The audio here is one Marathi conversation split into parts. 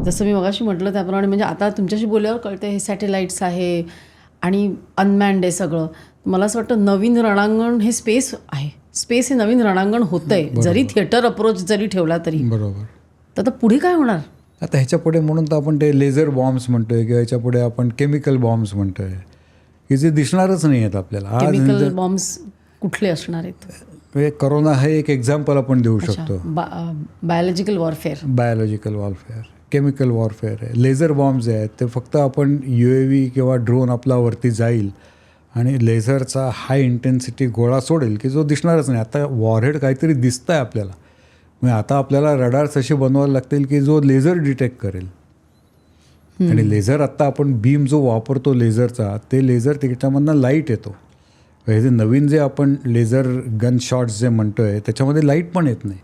जसं मी मगाशी म्हटलं त्याप्रमाणे म्हणजे आता तुमच्याशी बोलल्यावर कळते हे सॅटेलाईट्स आहे आणि अनमॅन्ड आहे सगळं. मला असं वाटतं नवीन रणांगण हे स्पेस आहे. स्पेस हे नवीन रणांगण होतं आहे, जरी थिएटर अप्रोच जरी ठेवला तरी. बरोबर. तर आता पुढे काय होणार? आता ह्याच्या पुढे म्हणून तर आपण ते लेझर बॉम्ब्स म्हणतोय किंवा ह्याच्या पुढे आपण केमिकल बॉम्ब्स म्हणतोय की जे दिसणारच नाही आहेत आपल्याला. केमिकल बॉम्ब्स कुठले असणार आहेत? करोना हे एक एक्झाम्पल आपण देऊ शकतो. Biological warfare. Biological warfare, chemical warfare आहे. लेझर बॉम्ब्स आहेत ते फक्त आपण UAV किंवा ड्रोन आपला वरती जाईल आणि लेझरचा हाय इंटेन्सिटी गोळा सोडेल की जो दिसणारच नाही. आता वॉरहेड काहीतरी दिसतं आहे आपल्याला, मग आता आपल्याला रडार्स असे बनवायला लागतील की जो लेझर डिटेक्ट करेल. आणि लेझर आत्ता आपण बीम जो वापरतो लेझरचा, ते लेझर त्याच्यामधनं लाईट येतो. हे जे नवीन जे आपण लेझर गन शॉट्स जे म्हणतो आहे त्याच्यामध्ये लाईट पण येत नाही,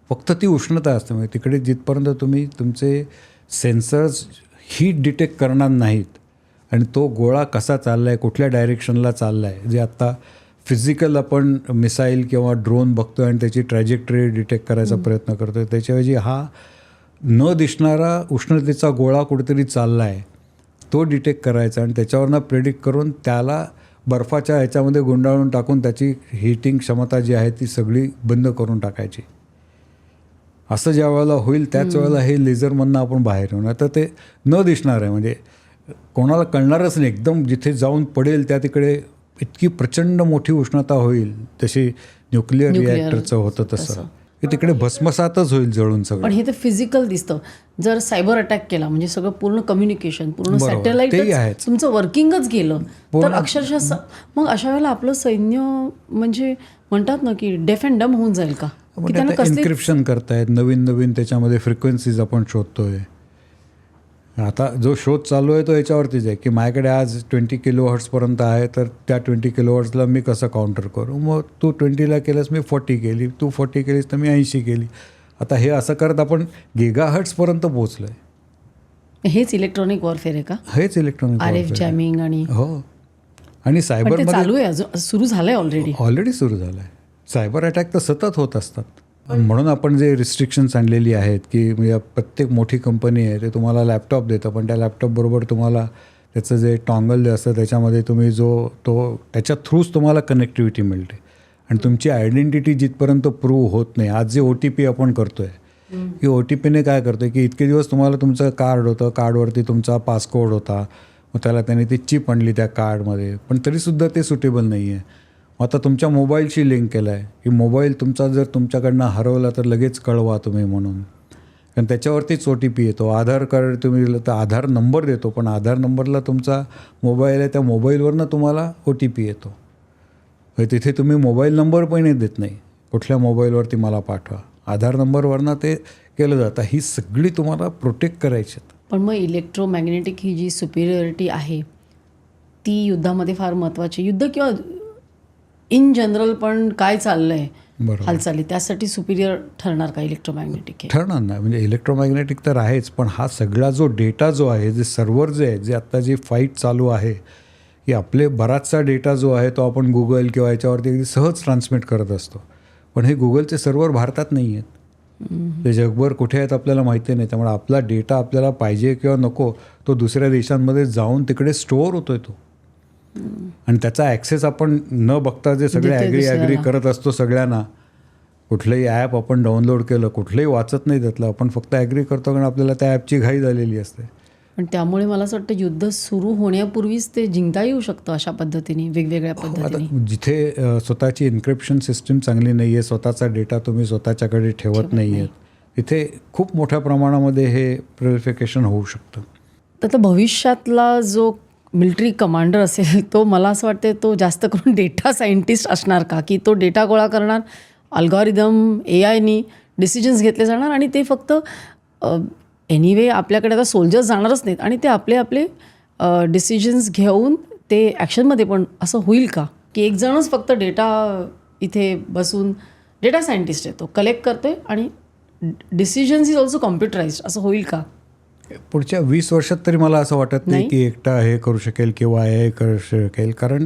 फक्त ती उष्णता असते. म्हणजे तिकडे जिथपर्यंत तुम्ही तुमचे सेन्सर्स हीट डिटेक्ट करणार नाहीत आणि तो गोळा कसा चालला आहे, कुठल्या डायरेक्शनला चालला आहे, जे आत्ता फिजिकल आपण मिसाईल किंवा ड्रोन बघतो आणि त्याची ट्रॅजेक्टरी डिटेक्ट करायचा प्रयत्न करतो आहे, त्याच्याऐवजी हा न दिसणारा उष्णतेचा गोळा कुठेतरी चालला आहे तो डिटेक्ट करायचा आणि त्याच्यावरनं प्रेडिक्ट करून त्याला बर्फाच्या ह्याच्यामध्ये गुंडाळून टाकून त्याची हीटिंग क्षमता जी आहे ती सगळी बंद करून टाकायची. असं ज्या वेळेला होईल त्याच वेळेला हे लेझरमधनं आपण बाहेर येऊ. आता ते न दिसणार आहे, म्हणजे कोणाला कळणारच नाही. एकदम जिथे जाऊन पडेल त्या तिकडे इतकी प्रचंड मोठी उष्णता होईल, तशी न्यूक्लिअर रिॲक्टरचं होतं तसं की तिकडे भस्मसातच होईल जळून सगळं. पण हे तर फिजिकल दिसतं. जर सायबर अटॅक केला म्हणजे सगळं पूर्ण कम्युनिकेशन, पूर्ण सॅटेलाईट तुमचं वर्किंगच गेलं तर अक्षरशः मग अशा वेळेला आपलं सैन्य म्हणजे म्हणतात ना की डेफ अँड डम होऊन जाईल का? इन्क्रिप्शन करतायत नवीन नवीन, त्याच्यामध्ये फ्रिक्वेन्सीज आपण शोधतोय. आता जो शोध चालू आहे तो याच्यावरतीच आहे की माझ्याकडे आज 20 किलोहर्ट्झपर्यंत आहे, तर त्या 20 किलोहर्ट्झला मी कसं काउंटर करू. मग तू 20ला केलंस, मी 40 केली, तू 40 केलीस तर मी 80 केली. आता हे असं करत आपण गिगाहर्ट्झपर्यंत पोहोचलो आहे. हेच इलेक्ट्रॉनिक वॉरफेअर आहे का? हेच इलेक्ट्रॉनिक RF जॅमिंग आणि हो. आणि सायबरमध्ये चालू आहे, अजून सुरू झालंय ऑलरेडी सुरू झालं आहे. सायबर अटॅक तर सतत होत असतात. म्हणून आपण जे रिस्ट्रिक्शन्स आणलेली आहेत की म्हणजे प्रत्येक मोठी कंपनी आहे ते तुम्हाला लॅपटॉप देतं, पण त्या लॅपटॉपबरोबर तुम्हाला त्याचं जे टॉंगल जे असतं त्याच्यामध्ये तुम्ही त्याच्या थ्रूच तुम्हाला कनेक्टिव्हिटी मिळते. आणि तुमची आयडेंटिटी जिथपर्यंत प्रूव्ह होत नाही, आज जे OTP आपण करतो आहे की OTPने काय करतो आहे की इतके दिवस तुम्हाला तुमचं कार्ड होतं, कार्डवरती तुमचा पासकोड होता, मग त्याला त्याने ती चिप आणली त्या कार्डमध्ये, पण तरीसुद्धा ते सुटेबल नाही आहे. आता तुमच्या मोबाईलशी लिंक केलं आहे की मोबाईल तुमचा जर तुमच्याकडनं हरवला तर लगेच कळवा तुम्ही म्हणून, कारण त्याच्यावरतीच OTP येतो. आधार कार्ड तुम्ही दिलं तर आधार नंबर देतो, पण आधार नंबरला तुमचा मोबाईल आहे त्या मोबाईलवरनं तुम्हाला OTP येतो. तिथे तुम्ही मोबाईल नंबर पण देत नाही, कुठल्या मोबाईलवरती मला पाठवा, आधार नंबरवरनं ते केलं जातं. ही सगळी तुम्हाला प्रोटेक्ट करायची. पण मग इलेक्ट्रोमॅग्नेटिक ही जी सुपिरियरिटी आहे ती युद्धामध्ये फार महत्त्वाची. युद्ध किंवा इन जनरल पण काय चाललंय हालचाली त्यासाठी सुपिरियर ठरणार का इलेक्ट्रोमॅग्नेटिक? ठरणार नाही, म्हणजे इलेक्ट्रोमॅग्नेटिक तर आहेच, पण हा सगळा जो डेटा जो आहे, जे सर्व्हर जे आहे, जे आत्ता जी फाईट चालू आहे की आपले बराचसा डेटा जो आहे तो आपण गुगल किंवा याच्यावरती अगदी सहज ट्रान्समिट करत असतो, पण हे गुगलचे सर्व्हर भारतात नाही आहेत, ते जगभर कुठे आहेत आपल्याला माहिती नाही. त्यामुळे आपला डेटा आपल्याला पाहिजे किंवा नको तो दुसऱ्या देशांमध्ये जाऊन तिकडे स्टोअर होतोय तो, आणि त्याचा ॲक्सेस आपण न बघता जे सगळे ॲग्री करत असतो सगळ्यांना. कुठलंही ॲप आपण डाउनलोड केलं, कुठलंही वाचत नाही त्यातलं, आपण फक्त ॲग्री करतो कारण आपल्याला त्या ॲपची घाई झालेली असते. पण त्यामुळे मला असं वाटतं युद्ध सुरू होण्यापूर्वीच ते जिंकता येऊ शकतं अशा पद्धतीने, वेगवेगळ्या पद्धतीने. जिथे स्वतःची इन्क्रिप्शन सिस्टीम चांगली नाही आहे, स्वतःचा डेटा तुम्ही स्वतःच्याकडे ठेवत नाही आहेत, तिथे खूप मोठ्या प्रमाणामध्ये हे प्रोलिफिकेशन होऊ शकतं. तर भविष्यातला जो मिलिटरी कमांडर असेल तो मला असं वाटतं तो जास्त करून डेटा सायंटिस्ट असणार का, की तो डेटा गोळा करणार, अल्गॉरिदम AIनी डिसिजन्स घेतले जाणार आणि ते फक्त एनिवे आपल्याकडे आता सोल्जर्स जाणारच नाहीत आणि ते आपले आपले डिसिजन्स घेऊन ते ॲक्शनमध्ये पण असं होईल का, की एक जणच फक्त डेटा इथे बसून डेटा सायंटिस्ट आहे तो कलेक्ट करते आणि डिसिजन्स इज ऑल्सो कॉम्प्युटराइज्ड, असं होईल का? पुढच्या 20 वर्षात तरी मला असं वाटत नाही की एकटा हे करू शकेल किंवा AI करू शकेल, कारण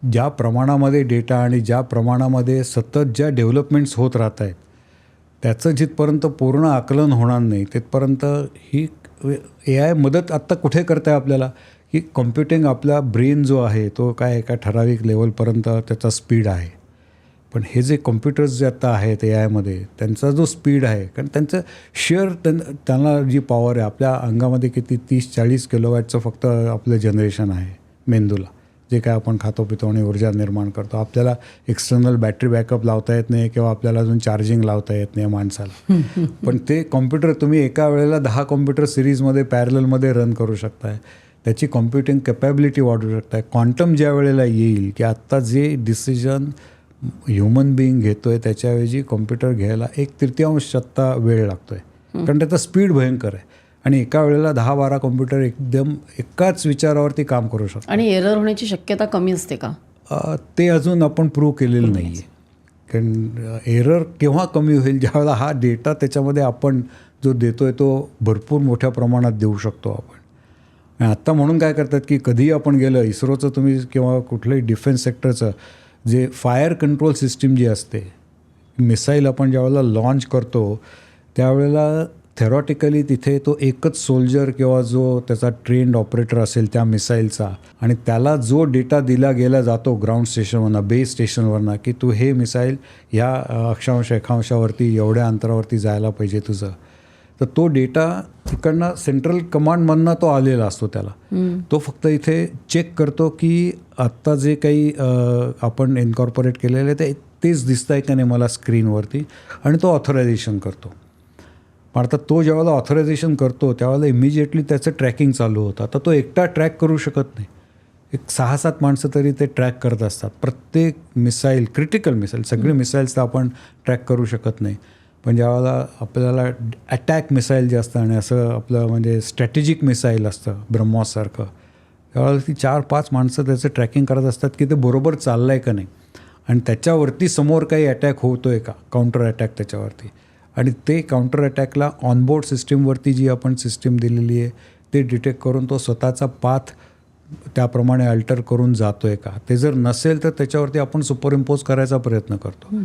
ज्या प्रमाणामध्ये डेटा आणि ज्या प्रमाणामध्ये सतत ज्या डेव्हलपमेंट्स होत राहत आहेत त्याचं जिथपर्यंत पूर्ण आकलन होणार नाही तिथपर्यंत ही ए आय मदत आत्ता कुठे करत आहे आपल्याला, की कॉम्प्युटिंग आपला ब्रेन जो आहे तो काय एका ठराविक लेवलपर्यंत त्याचा स्पीड आहे. पण हे जे कॉम्प्युटर्स जे आत्ता आहेत ए आयमध्ये, त्यांचा जो स्पीड आहे, कारण त्यांचं शेअर त्यांना जी पॉवर आहे, आपल्या अंगामध्ये किती 30-40 किलोवॅटचं फक्त आपलं जनरेशन आहे मेंदूला, जे काय आपण खातो पितो आणि ऊर्जा निर्माण करतो. आपल्याला एक्सटर्नल बॅटरी बॅकअप लावता येत नाही किंवा आपल्याला अजून चार्जिंग लावता येत नाही माणसाला. पण ते कॉम्प्युटर तुम्ही एका वेळेला 10 कॉम्प्युटर सिरीजमध्ये पॅरललमध्ये रन करू शकताय. त्याची कॉम्प्युटिंग कॅपॅबिलिटी वाढवू शकताय. क्वांटम ज्या वेळेला येईल की आत्ता जे डिसिजन ह्युमन बिईंग घेतो आहे त्याच्याऐवजी कॉम्प्युटर घ्यायला 1/3 आत्ता वेळ लागतो आहे, कारण त्याचा स्पीड भयंकर आहे. आणि एका वेळेला 10-12 कॉम्प्युटर एकदम एकाच विचारावरती काम करू शकतो. आणि एरर होण्याची शक्यता कमी असते का? ते अजून आपण प्रूव्ह केलेलं नाही आहे. कारण एरर केव्हा कमी होईल, ज्यावेळेला हा डेटा त्याच्यामध्ये आपण जो देतो आहे तो भरपूर मोठ्या प्रमाणात देऊ शकतो आपण. आत्ता म्हणून काय करतात की कधीही आपण गेलं, इस्रोचं तुम्ही किंवा कुठलंही डिफेन्स सेक्टरचं जे फायर कंट्रोल सिस्टीम जी असते, मिसाईल आपण ज्यावेळेला लॉन्च करतो त्यावेळेला थेरॉटिकली तिथे तो एकच सोल्जर किंवा जो त्याचा ट्रेंड ऑपरेटर असेल त्या मिसाईलचा, आणि त्याला जो डेटा दिला गेला जातो ग्राउंड स्टेशनवरनं, बेस स्टेशनवरनं, की तू हे मिसाईल ह्या अक्षांश एकांशावरती एवढ्या अंतरावरती जायला पाहिजे तुझं, तर तो डेटा तिकडनं सेंट्रल कमांडमधनं तो आलेला असतो. त्याला तो फक्त इथे चेक करतो की आत्ता जे काही आपण इन्कॉर्पोरेट केलेलं आहे तेच दिसतं आहे का नाही मला स्क्रीनवरती, आणि तो ऑथरायझेशन करतो. पण आता तो ज्यावेळेला ऑथरायझेशन करतो त्यावेळेला इमिजिएटली त्याचं ट्रॅकिंग चालू होतं. आता तो एकटा ट्रॅक करू शकत नाही, एक 6-7 माणसं तरी ते ट्रॅक करत असतात. प्रत्येक मिसाईल, क्रिटिकल मिसाईल, सगळे मिसाईल्स तर आपण ट्रॅक करू शकत नाही. पण ज्यावेळेला आपल्याला अटॅक मिसाईल जे असतं आणि असं आपलं म्हणजे स्ट्रॅटेजिक मिसाईल असतं ब्रह्मोससारखं, त्यावेळेला ती 4-5 माणसं त्याचं ट्रॅकिंग करत असतात की ते बरोबर चाललं आहे का नाही, आणि त्याच्यावरती समोर काही अटॅक होतो आहे का, काउंटर अटॅक त्याच्यावरती, आणि ते काउंटर अटॅकला ऑनबोर्ड सिस्टीमवरती जी आपण सिस्टीम दिलेली आहे ते डिटेक्ट करून तो स्वतःचा पाथ त्याप्रमाणे अल्टर करून जातो आहे का, ते जर नसेल तर त्याच्यावरती आपण सुपरइम्पोज करायचा प्रयत्न करतो.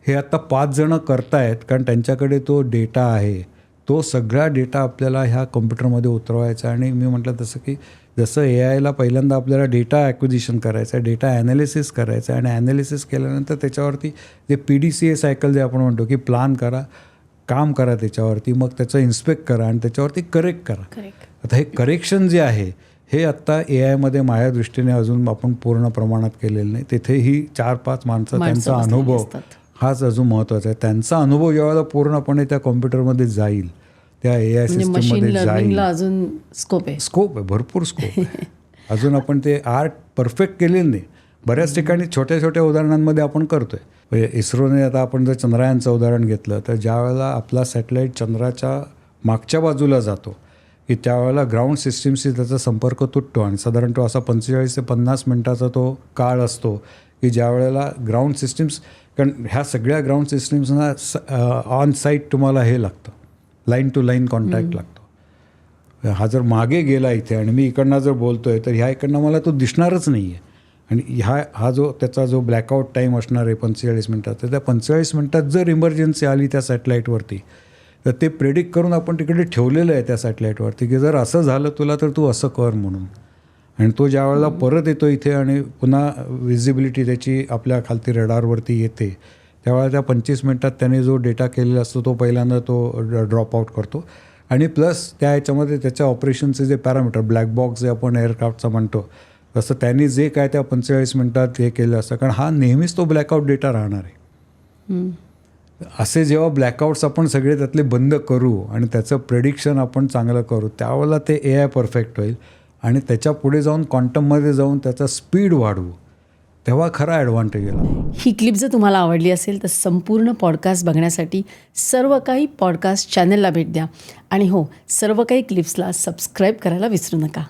हे आत्ता 5 जणं करतायत, कारण त्यांच्याकडे तो डेटा आहे. तो सगळा डेटा आपल्याला ह्या कॉम्प्युटरमध्ये उतरवायचा. आणि मी म्हटलं तसं की जसं ए आयला पहिल्यांदा आपल्याला डेटा ॲक्विजिशन करायचं आहे, डेटा ॲनालिसिस करायचं आहे, आणि ॲनालिसिस केल्यानंतर त्याच्यावरती जे PDCA सायकल जे आपण म्हणतो की प्लान करा, काम करा त्याच्यावरती, मग त्याचं इन्स्पेक्ट करा आणि त्याच्यावरती करेक्ट करा. आता हे करेक्शन जे आहे हे आत्ता ए आयमध्ये माझ्या दृष्टीने अजून आपण पूर्ण प्रमाणात केलेलं नाही. तिथेही 4-5 माणसं त्यांचा अनुभव हाच अजून महत्त्वाचा आहे. त्यांचा अनुभव ज्यावेळेला पूर्णपणे त्या कॉम्प्युटरमध्ये जाईल, त्या ए आय सिस्टममध्ये जाईल, अजून स्कोप आहे, भरपूर स्कोप आहे. अजून आपण ते आर्ट परफेक्ट केलेलं नाही. बऱ्याच ठिकाणी छोट्या छोट्या उदाहरणांमध्ये आपण करतोय. म्हणजे इस्रोने आता आपण जर चंद्रयानचं उदाहरण घेतलं तर ज्या वेळेला आपला सॅटेलाईट चंद्राच्या मागच्या बाजूला जातो की त्यावेळेला ग्राउंड सिस्टीमशी त्याचा संपर्क तुटतो, आणि साधारण तो असा 45 ते 50 मिनटाचा तो काळ असतो की ज्या वेळेला ग्राउंड सिस्टीम्स, कारण ह्या सगळ्या ग्राउंड सिस्टीम्सना ऑन साईट तुम्हाला हे लागतं, लाईन टू लाईन कॉन्टॅक्ट लागतो. हा जर मागे गेला इथे आणि मी इकडनं जर बोलतो आहे तर ह्या इकडनं मला तो दिसणारच नाही आहे. आणि हा जो त्याचा जो ब्लॅकआउट टाईम असणार आहे 45 मिनटात, तर त्या 45 मिनटात जर इमर्जन्सी आली त्या सॅटेलाईटवरती तर ते प्रेडिक्ट करून आपण तिकडे ठेवलेलं आहे त्या सॅटेलाईटवरती की जर असं झालं तुला तर तू असं कर म्हणून. आणि तो ज्या वेळेला परत येतो इथे आणि पुन्हा विजिबिलिटी त्याची आपल्या खालती रडारवरती येते, त्यावेळेला त्या 25 मिनटात त्याने जो डेटा केलेला असतो तो पहिल्यांदा तो ड्रॉप आउट करतो. आणि प्लस त्या ह्याच्यामध्ये त्याच्या ऑपरेशनचे जे पॅरामीटर, ब्लॅक बॉक्स जे आपण एअरक्राफ्टचा म्हणतो, तसं त्यांनी जे काय त्या 45 मिनटात हे केलं असतं, कारण हा नेहमीच तो ब्लॅकआउट डेटा राहणार आहे. असे जेव्हा ब्लॅकआउट्स आपण सगळे त्यातले बंद करू आणि त्याचं प्रेडिक्शन आपण चांगलं करू, त्यावेळेला ते ए आय परफेक्ट होईल. आणि त्याच्या पुढे जाऊन क्वांटममध्ये जाऊन त्याचा स्पीड वाढवू, तेव्हा खरा ॲडव्हान्टेज येईल. ही क्लिप जर तुम्हाला आवडली असेल तर संपूर्ण पॉडकास्ट बघण्यासाठी सर्व काही पॉडकास्ट चॅनलला भेट द्या. आणि हो, सर्व काही क्लिप्सला सबस्क्राईब करायला विसरू नका.